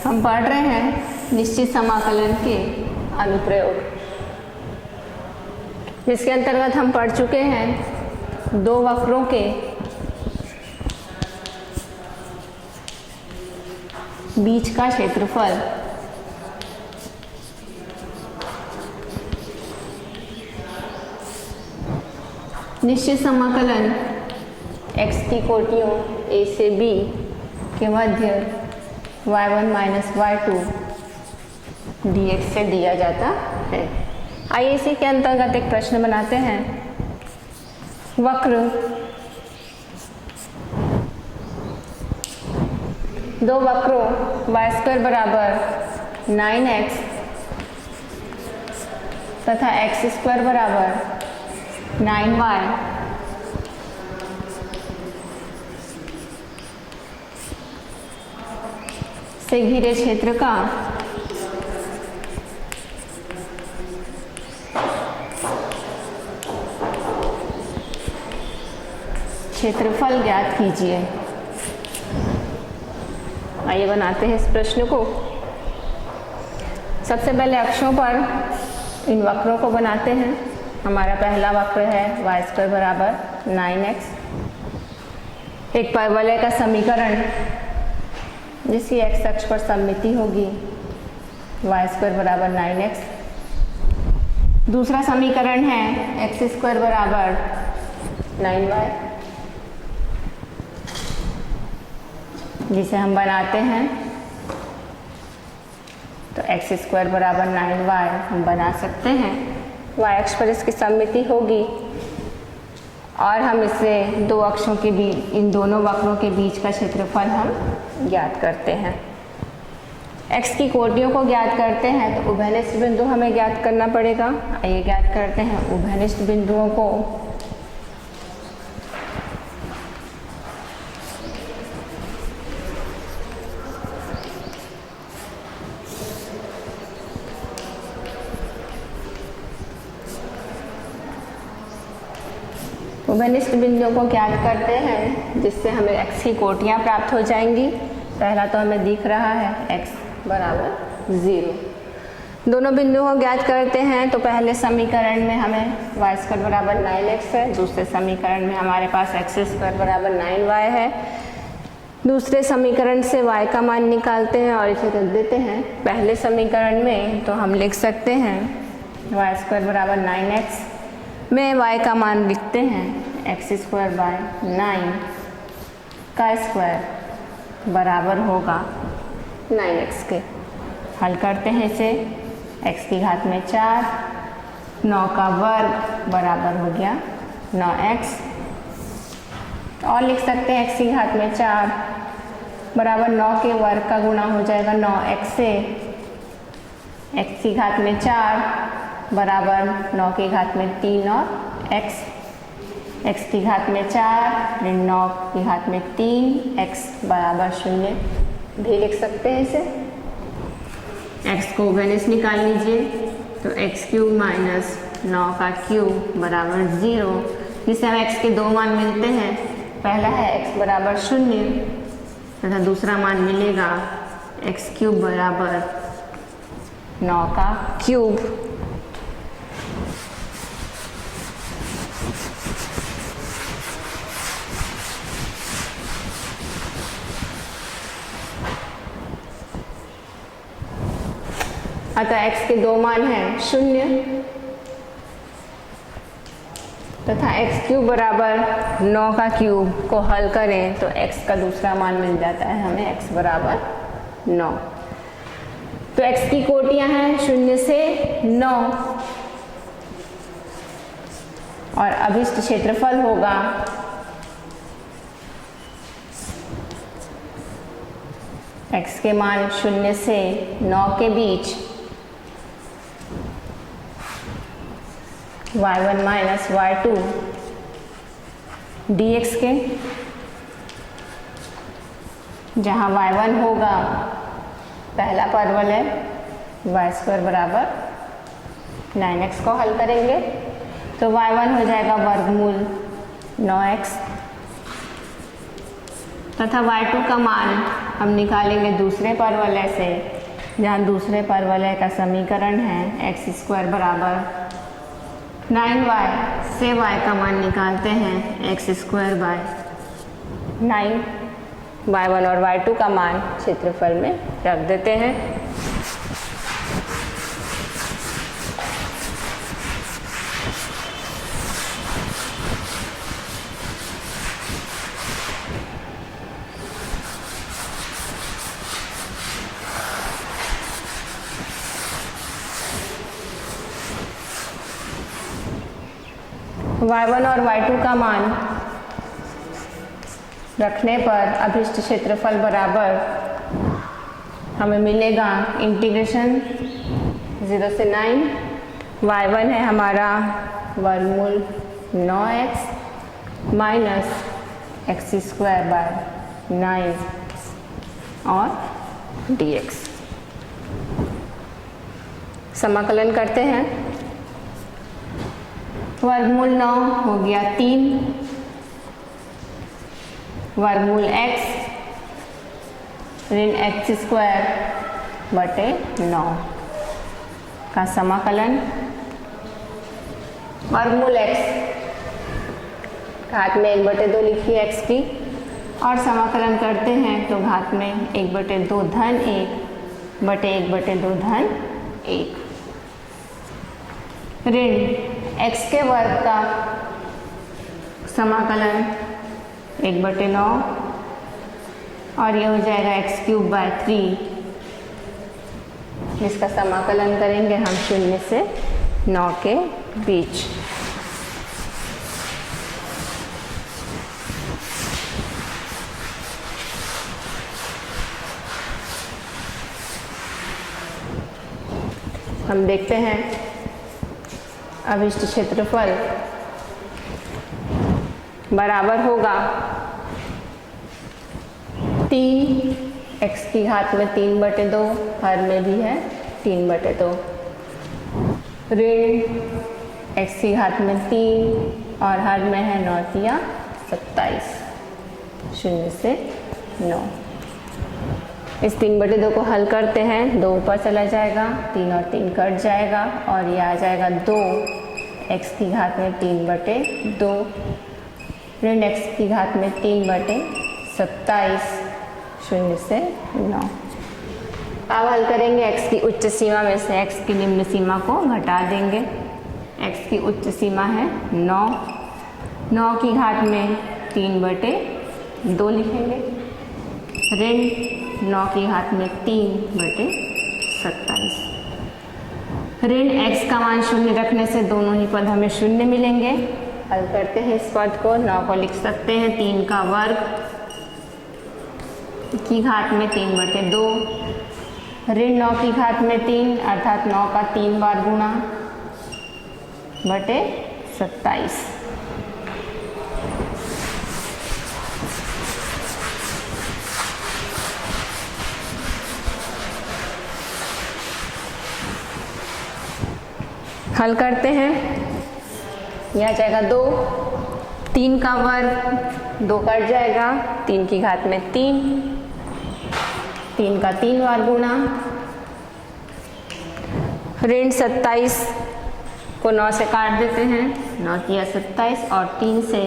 हम पढ़ रहे हैं निश्चित समाकलन के अनुप्रयोग, जिसके अंतर्गत हम पढ़ चुके हैं दो वक्रों के बीच का क्षेत्रफल निश्चित समाकलन x की कोटियों a से b के मध्य y1 माइनस y2 dx से दिया जाता है। आइए इसी के अंतर्गत एक प्रश्न बनाते हैं। वक्र दो वक्रों y² बराबर 9x तथा x² बराबर 9y से घिरे क्षेत्र का क्षेत्रफल ज्ञात कीजिए। आइए बनाते हैं इस प्रश्न को। सबसे पहले अक्षों पर इन वक्रों को बनाते हैं। हमारा पहला वक्र है y² बराबर 9x, एक परवलय का समीकरण जिसकी x अक्ष पर सममिति होगी y² बराबर 9x। दूसरा समीकरण है x² बराबर 9y, जिसे हम बनाते हैं तो x² बराबर 9y हम बना सकते हैं। y अक्ष पर इसकी सममिति होगी और हम इसे दो अक्षों के बीच, इन दोनों वक्रों के बीच का क्षेत्रफल हम ज्ञात करते हैं। x की कोटियों को ज्ञात करते हैं तो उभयनिष्ठ बिंदु हमें ज्ञात करना पड़ेगा। आइए ज्ञात करते हैं उभयनिष्ठ बिंदुओं को। उभयनिष्ठ बिंदुओं को ज्ञात करते हैं जिससे हमें x की कोटियाँ प्राप्त हो जाएंगी। पहला तो हमें दिख रहा है x बराबर 0। दोनों बिंदुओं को ज्ञात करते हैं तो पहले समीकरण में हमें y² बराबर 9x है, दूसरे समीकरण में हमारे पास x² बराबर 9y है। दूसरे समीकरण से y का मान निकालते हैं और इसे रख देते हैं पहले समीकरण में। तो हम लिख सकते हैं y² बराबर 9x में y का मान लिखते हैं x² बाय 9 का स्क्वायर बराबर होगा 9x के। हल करते हैं इसे, x की घात में 4, 9 का वर्ग बराबर हो गया 9x। और लिख सकते हैं x की घात में 4 बराबर 9 के वर्ग का गुणा हो जाएगा 9x से। x की घात में 4 बराबर 9 की घात में 3 और x की घात में 4 ऋण 9 की घात में 3, x बराबर 0 भी लिख सकते हैं इसे। x को उभयनिष्ठ निकाल लीजिए तो x³ माइनस 9 का क्यूब बराबर 0, जिसे हम x के दो मान मिलते हैं। पहला है x बराबर 0 तथा दूसरा मान मिलेगा x³ बराबर 9 का क्यूब। अतः x के दो मान हैं 0 तथा x³ बराबर 9 का क्यूब को हल करें तो x का दूसरा मान मिल जाता है हमें x बराबर 9। तो x की कोटियां हैं 0 से 9 और अभिष्ट क्षेत्रफल होगा x के मान 0 से 9 के बीच y1 माइनस y2 dx के, जहाँ y1 होगा पहला परवलय y² बराबर 9x को हल करेंगे तो y1 हो जाएगा वर्गमूल 9x। तथा y2 का मान हम निकालेंगे दूसरे परवलय से, जहाँ दूसरे परवलय का समीकरण है x² बराबर 9y से y का मान निकालते हैं x² बाय 9। y1 और y2 का मान क्षेत्रफल में रख देते हैं। y1 और y2 का मान रखने पर अभिष्ट क्षेत्रफल बराबर हमें मिलेगा इंटीग्रेशन 0 से 9। y1 है हमारा वर्गमूल 9x माइनस x² बाय 9 और dx। समाकलन करते हैं। वर्गमूल 9 हो गया 3, वर्गमूल x ऋण x² बटे 9 का समाकलन। वर्गमूल x घात में 1/2 लिखिए x की, और समाकलन करते हैं तो घात में 1/2 धन 1 बटे 1/2 धन 1 ऋण x के वर्ग का समाकलन 1/9 और यह हो जाएगा x³ बाय 3, जिसका समाकलन करेंगे हम 0 से 9 के बीच। हम देखते हैं अभिष्ट क्षेत्रफल बराबर होगा 3 x की घात में 3/2, हर में भी है 3/2 ऋण x की घात में 3 और हर में है 9 27, 0 से 9। इस 3/2 को हल करते हैं, 2 ऊपर चला जाएगा, 3 और 3 कट जाएगा और ये आ जाएगा 2 x की घात में 3/2 ऋण x की घात में 3/27, 0 से 9। अब हल करेंगे x की उच्च सीमा में से x की निम्न सीमा को घटा देंगे। x की उच्च सीमा है 9, 9 की घात में 3/2 लिखेंगे ऋण 9 की घात में 3/27 ऋण x का मान 0 रखने से दोनों ही पद हमें 0 मिलेंगे। हल करते हैं इस पद को। 9 को लिख सकते हैं 3 का वर्ग की घात में 3/2 ऋण 9 की घात में 3 अर्थात 9 का 3 बार गुणा बटे 27। हल करते हैं, यह आ जाएगा 2, 3 का वर्ग 2 कट जाएगा, 3 की घात में 3, 3 का 3 बार गुणा ऋण 27 को 9 से काट देते हैं, 9 किया 27 और 3 से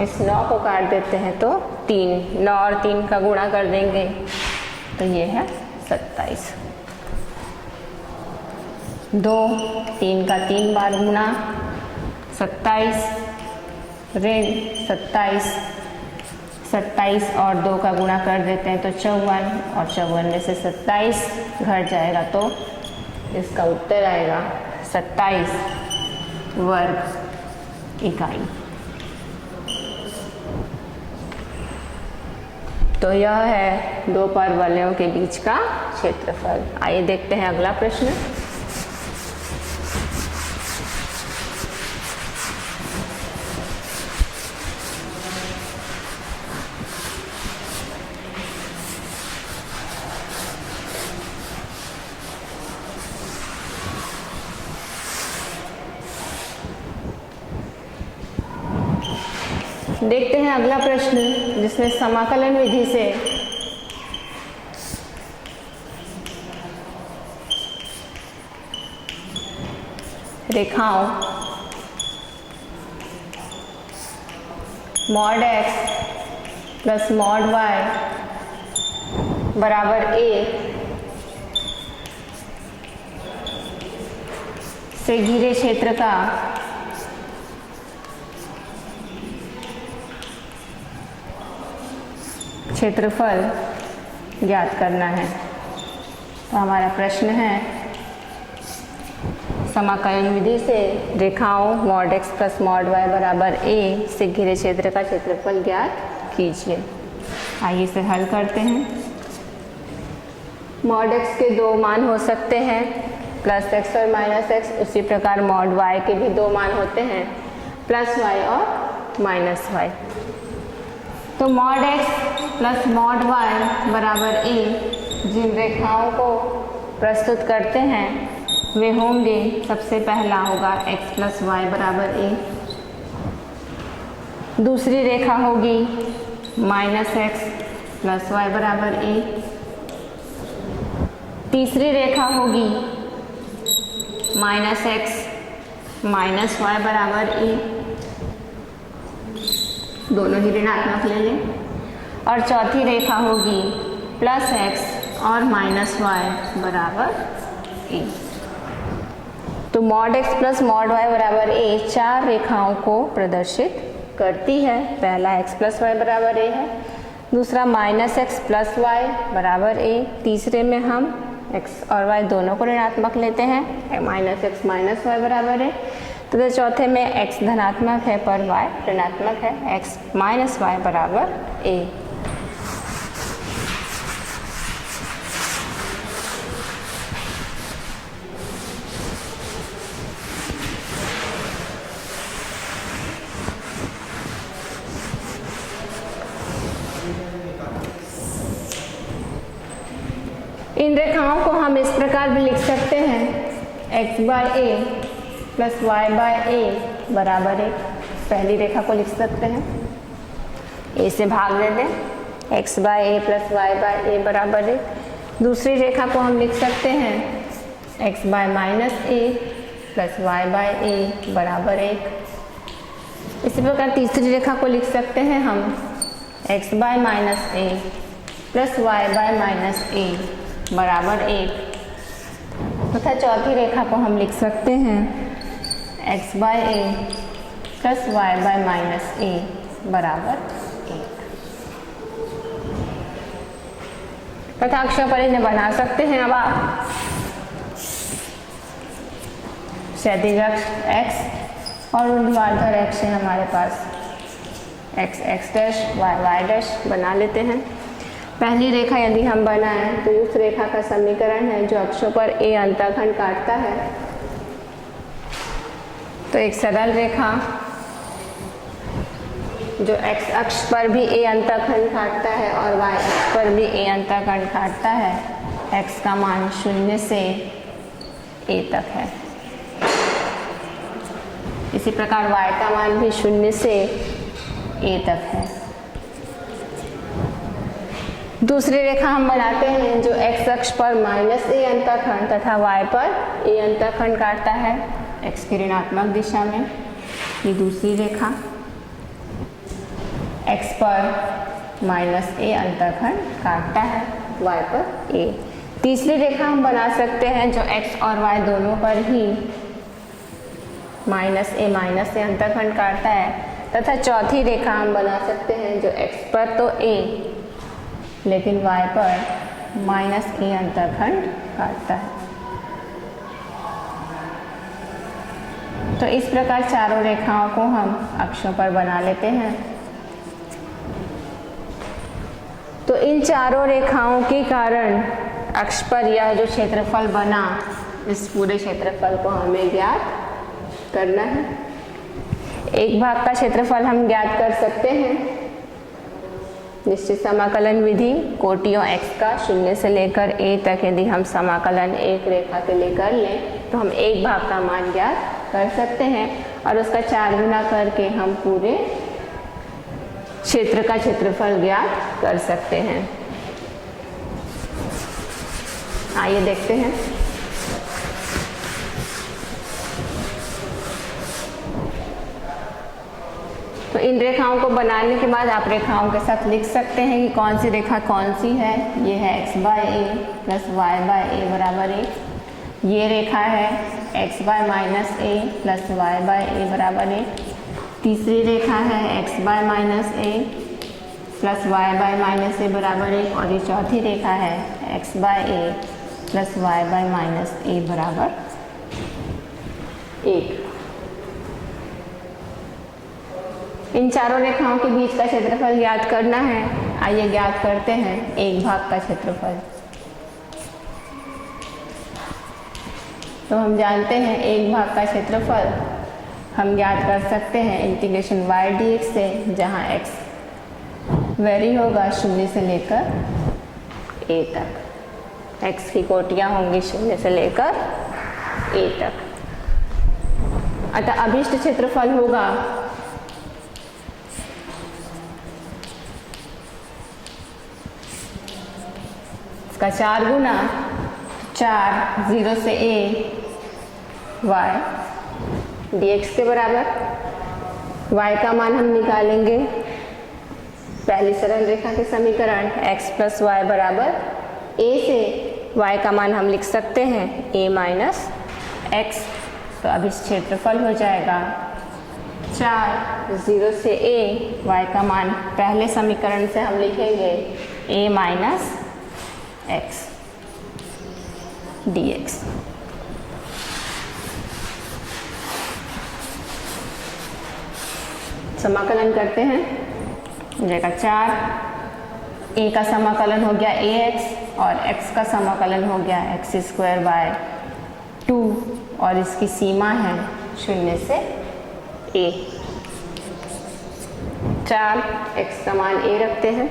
इस 9 को काट देते हैं तो 3, 9 और 3 का गुणा कर देंगे तो ये है 27। 2, 3 का 3 बार गुणा 27 ऋण 27, 27 और 2 का गुणा कर देते हैं तो 54 और 54 में से 27 घट जाएगा तो इसका उत्तर आएगा 27 वर्ग इकाई। तो यह है दो परवलयों के बीच का क्षेत्रफल। आइए देखते हैं अगला प्रश्न। देखते हैं अगला प्रश्न, जिसमें समाकलन विधि से रेखाओं mod x plus mod y बराबर a से घिरे क्षेत्र का क्षेत्रफल ज्ञात करना है। तो हमारा प्रश्न है, समाकलन विधि से रेखाओं mod x plus mod y बराबर a से घिरे क्षेत्र का क्षेत्रफल ज्ञात कीजिए। आइए इसे हल करते हैं। मॉड x के दो मान हो सकते हैं, प्लस x और माइनस x। उसी प्रकार मॉड y के भी दो मान होते हैं, प्लस y और माइनस y। तो mod x plus mod y बराबर a जिन रेखाओं को प्रस्तुत करते हैं वे होंगे, सबसे पहला होगा x प्लस y बराबर a, दूसरी रेखा होगी माइनस x प्लस y बराबर a, तीसरी रेखा होगी माइनस x माइनस y बराबर a, दोनों ही ऋणात्मक ले लें, और चौथी रेखा होगी प्लस x और माइनस y बराबर a। तो mod x plus mod y बराबर a चार रेखाओं को प्रदर्शित करती है। पहला x प्लस y बराबर a है, दूसरा माइनस x प्लस y बराबर a, तीसरे में हम x और y दोनों को ऋणात्मक लेते हैं, माइनस x माइनस y बराबर a, तो चौथे में x धनात्मक है पर y ऋणात्मक है, x माइनस y बराबर a। इन रेखाओं को हम इस प्रकार भी लिख सकते हैं, x by a plus y by a बराबर a। पहली रेखा को लिख सकते हैं, a से भाग दे दें, x by a plus y by a बराबर a। दूसरी रेखा को हम लिख सकते हैं, x by minus a plus y by a बराबर 1। इसी प्रकार तीसरी रेखा को लिख सकते हैं हम, x by minus a plus y by minus a बराबर 1, तथा चौथी रेखा को हम लिख सकते हैं x by a plus y by minus a बराबर 1, तथा अक्षों पर इन्हें बना सकते हैं। अब आप क्षैतिज अक्ष x और ऊर्ध्वाधर अक्ष है हमारे पास x x dash y y dash बना लेते हैं। पहली रेखा यदि हम बनाएं तो उस रेखा का समीकरण है जो अक्षों पर a अंतःखंड काटता है। तो एक सरल रेखा जो x अक्ष पर भी a अंतःखंड काटता है और y अक्ष पर भी a अंतःखंड काटता है, x का मान 0 से a तक है। इसी प्रकार y का मान भी 0 से a तक है। दूसरी रेखा हम बनाते हैं जो x अक्ष पर माइनस a अंतःखंड तथा y पर a अंतःखंड काटता है, x की ऋणात्मक दिशा में। ये दूसरी रेखा x पर माइनस a अंतःखंड काटता है, y पर a। तीसरी रेखा हम बना सकते हैं जो x और y दोनों पर ही माइनस a अंतःखंड काटता है, तथा चौथी रेखा हम बना सकते हैं जो x पर तो a लेकिन y पर माइनस a अंतःखंड काटता है। तो इस प्रकार चारों रेखाओं को हम अक्षों पर बना लेते हैं। तो इन चारों रेखाओं के कारण अक्ष पर यह जो क्षेत्रफल बना, इस पूरे क्षेत्रफल को हमें ज्ञात करना है। एक भाग का क्षेत्रफल हम ज्ञात कर सकते हैं निश्चित समाकलन विधि कोटियों x का 0 से लेकर a तक यदि हम समाकलन एक रेखा के लिए कर लें तो हम एक भाग का मान ज्ञात कर सकते हैं और उसका 4 गुना करके हम पूरे क्षेत्र का क्षेत्रफल ज्ञात कर सकते हैं। आइए देखते हैं। तो इन रेखाओं को बनाने के बाद आप रेखाओं के साथ लिख सकते हैं कि कौन सी रेखा कौन सी है। ये है x by A plus Y by A बराबर 1। ये रेखा है x by minus A plus Y by A बराबर 1। तीसरी रेखा है x by minus A plus Y by minus A बराबर 1। और ये चौथी रेखा है x by A plus Y by minus A बराबर 1। इन चारों रेखाओं के बीच का क्षेत्रफल ज्ञात करना है। आइए ज्ञात करते हैं एक भाग का क्षेत्रफल। तो हम जानते हैं एक भाग का क्षेत्रफल हम ज्ञात कर सकते हैं इंटीग्रेशन y dx से, जहाँ x वेरी होगा 0 से लेकर a तक। x की कोटियाँ होंगी 0 से लेकर a तक। अतः अभिष्ट क्षेत्रफल होगा इसका 4 गुना 4 0 से a y dx के बराबर। y का मान हम निकालेंगे पहली सरल रेखा के समीकरण x प्लस वाई बराबर a से y का मान हम लिख सकते हैं a माइनस x। तो अब इस क्षेत्रफल हो जाएगा 4 0 से a, y का मान पहले समीकरण से हम लिखेंगे a माइनस x dx। समाकलन करते हैं। हो जाएगा 4, a का समाकलन हो गया ax और x का समाकलन हो गया x स्क्वायर बाय 2 और इसकी सीमा है 0 से a। 4 x का मान a रखते हैं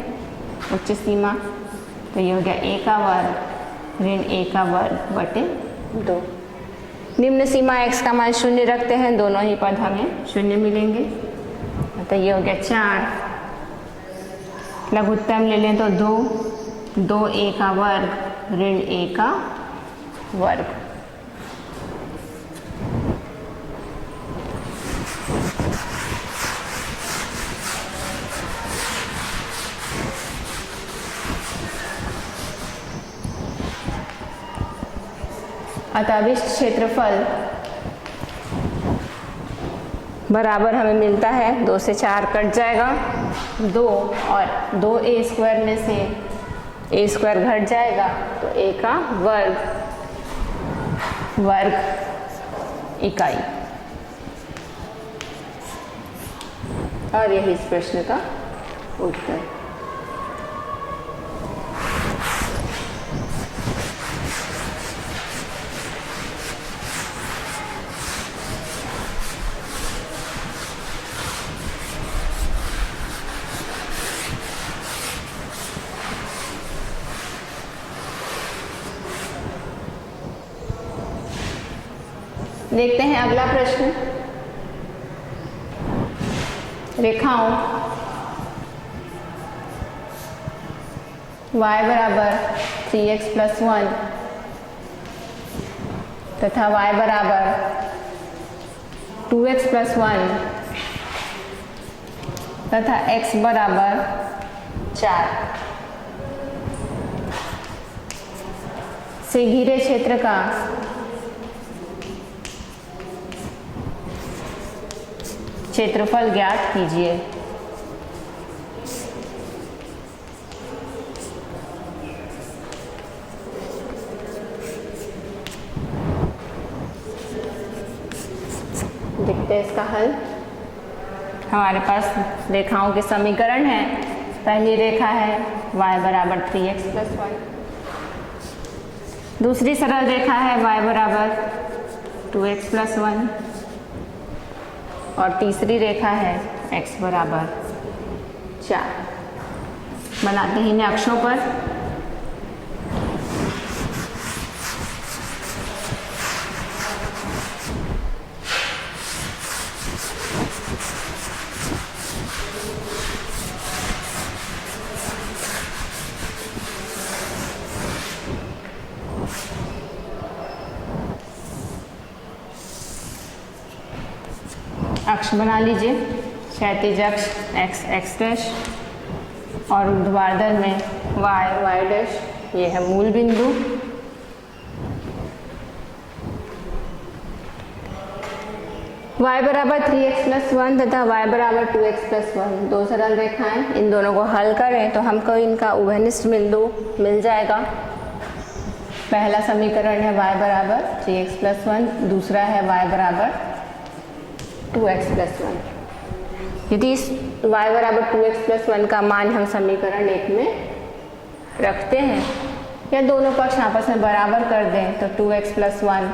उच्च सीमा, तो ये हो गया a का वर्ग ऋण a का वर्ग बटे 2। निम्न सीमा x का मान 0 रखते हैं, दोनों ही पद हमें 0 मिलेंगे। तो ये हो गया 4, लघुत्तम ले लें तो 2 a का वर्ग ऋण a का वर्ग। अतः अभिष्ट क्षेत्रफल बराबर हमें मिलता है 2 से 4 कट जाएगा 2 और 2a स्क्वायर में से a स्क्वायर घट जाएगा तो a का वर्ग इकाई। और यही इस प्रश्न का उत्तर। देखते हैं अगला प्रश्न। रेखाओं y बराबर 3x प्लस 1 तथा y बराबर 2x प्लस 1 तथा x बराबर 4 से घिरे क्षेत्र का क्षेत्रफल ज्ञात कीजिए। देखते हैं इसका हल। हमारे पास रेखाओं के समीकरण है। पहली रेखा है y बराबर 3x प्लस 1। दूसरी सरल रेखा है y बराबर 2x प्लस 1 और तीसरी रेखा है x बराबर 4। बनाते हैं इन्हें अक्षों पर। अक्ष बना लीजिए, क्षैतिज अक्ष एक्स एक्स डैश और ऊर्ध्वाधर में वाई वाई डैश, ये है मूल बिंदु। y बराबर 3x प्लस 1 तथा y बराबर 2x प्लस 1, दो सरल रेखाएं, इन दोनों को हल करें तो हमको इनका उभयनिष्ठ बिंदु मिल जाएगा। पहला समीकरण है y बराबर 3x प्लस 1, दूसरा है y बराबर 2x प्लस 1। यदि इस y बराबर 2x प्लस 1 का मान हम समीकरण 1 में रखते हैं या दोनों पक्ष आपस में बराबर कर दें तो 2x प्लस 1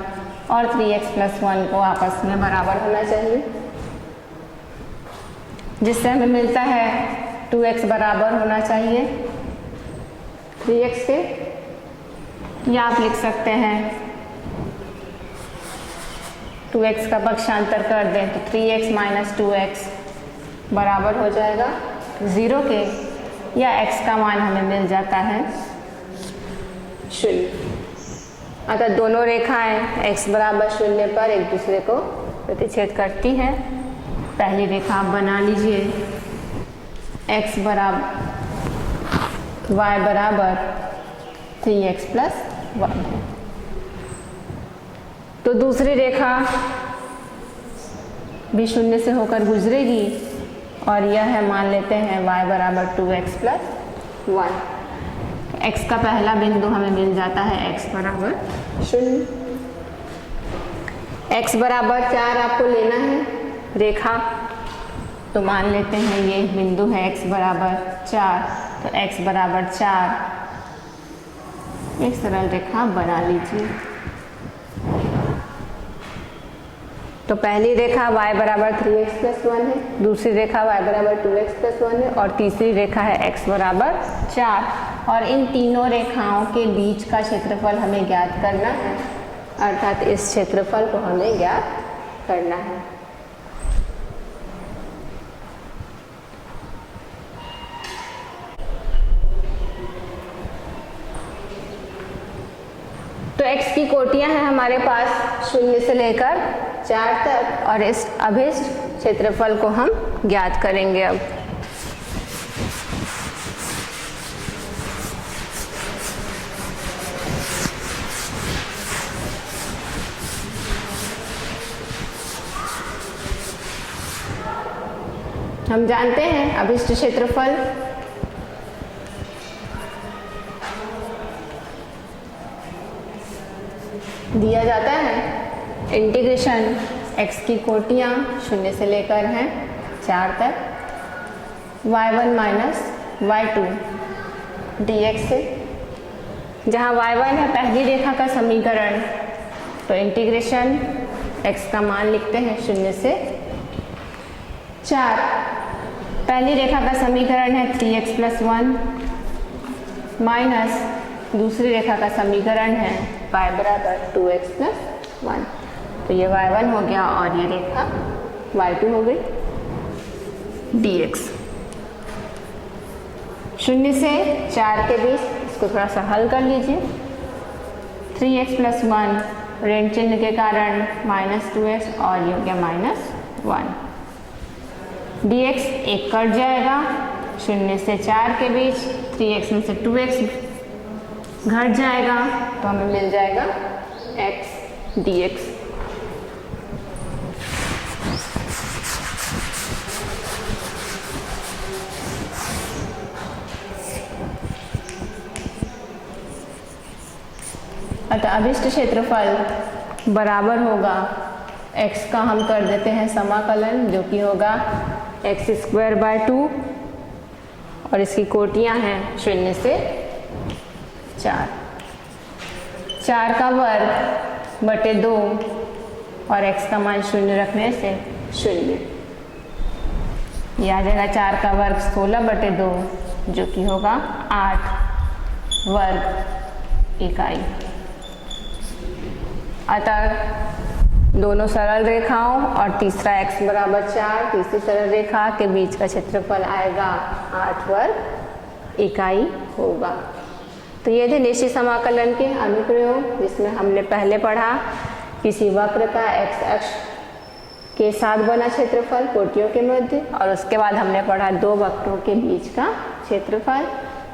और 3x प्लस 1 को आपस में बराबर होना चाहिए, जिससे हमें मिलता है 2x बराबर होना चाहिए 3x के, या आप लिख सकते हैं 2x का पक्षांतर कर दें तो 3x माइनस 2x बराबर हो जाएगा 0 के, या x का मान हमें मिल जाता है 0। अतः दोनों रेखाएं x बराबर 0 पर एक दूसरे को प्रतिच्छेद करती हैं। पहली रेखा आप बना लीजिए, x बराबर y बराबर 3x प्लस 1। तो दूसरी रेखा भी 0 से होकर गुजरेगी और यह है, मान लेते हैं y बराबर 2x प्लस 1। x का पहला बिंदु हमें मिल जाता है x बराबर 0। x बराबर 4 आपको लेना है रेखा, तो मान लेते हैं ये बिंदु है x बराबर 4, तो x बराबर 4 एक सरल रेखा बना लीजिए। तो पहली रेखा y बराबर 3x प्लस 1 है, दूसरी रेखा y बराबर 2x प्लस 1 है और तीसरी रेखा है x बराबर 4। और इन तीनों रेखाओं के बीच का क्षेत्रफल हमें ज्ञात करना है, अर्थात इस क्षेत्रफल को हमें ज्ञात करना है। तो x की कोटियां हैं हमारे पास 0 से लेकर 4 तक, और इस अभिष्ट क्षेत्रफल को हम ज्ञात करेंगे। अब हम जानते हैं अभिष्ट क्षेत्रफल दिया जाता है इंटीग्रेशन x की कोटियां 0 से लेकर हैं 4 तक y1 माइनस y2 dx से, जहाँ y1 है पहली रेखा का समीकरण, तो इंटीग्रेशन x का मान लिखते हैं 0 से 4। पहली रेखा का समीकरण है 3x प्लस 1 माइनस दूसरी रेखा का समीकरण है y बराबर 2x प्लस 1, तो ये y1 हो गया और ये रेखा y2 हो गई dx। 0 से 4 के बीच इसको थोड़ा सा हल कर लीजिए। 3x प्लस 1 ऋण चिन्ह के कारण माइनस 2x और ये हो गया माइनस 1। dx एक कट जाएगा, 0 से 4 के बीच 3x में से 2x घट जाएगा, तो हमें मिल जाएगा x dx। अतः अभिष्ट क्षेत्रफल बराबर होगा x का हम कर देते हैं समाकलन, जो कि होगा x स्क्वायर बाय 2 और इसकी कोटियां हैं 0 से 4, 4 का वर्ग बटे 2 और x का मान 0 रखने से 0, यह आ जाएगा 4 का वर्ग 16 बटे 2, जो कि होगा 8 वर्ग इकाई। अतः दोनों सरल रेखाओं और तीसरा x बराबर 4 तीसरी सरल रेखा के बीच का क्षेत्रफल आएगा 8 वर्ग इकाई होगा। तो ये थे निश्चित समाकलन के अनुप्रयोग, जिसमें हमने पहले पढ़ा किसी वक्र का x अक्ष के साथ बना क्षेत्रफल कोटियों के मध्य, और उसके बाद हमने पढ़ा दो वक्रों के बीच का क्षेत्रफल।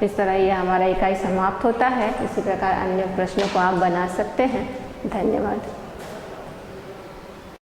इस तरह ये हमारा इकाई समाप्त होता है। इसी प्रकार अन्य प्रश्नों को आप बना सकते हैं। धन्यवाद।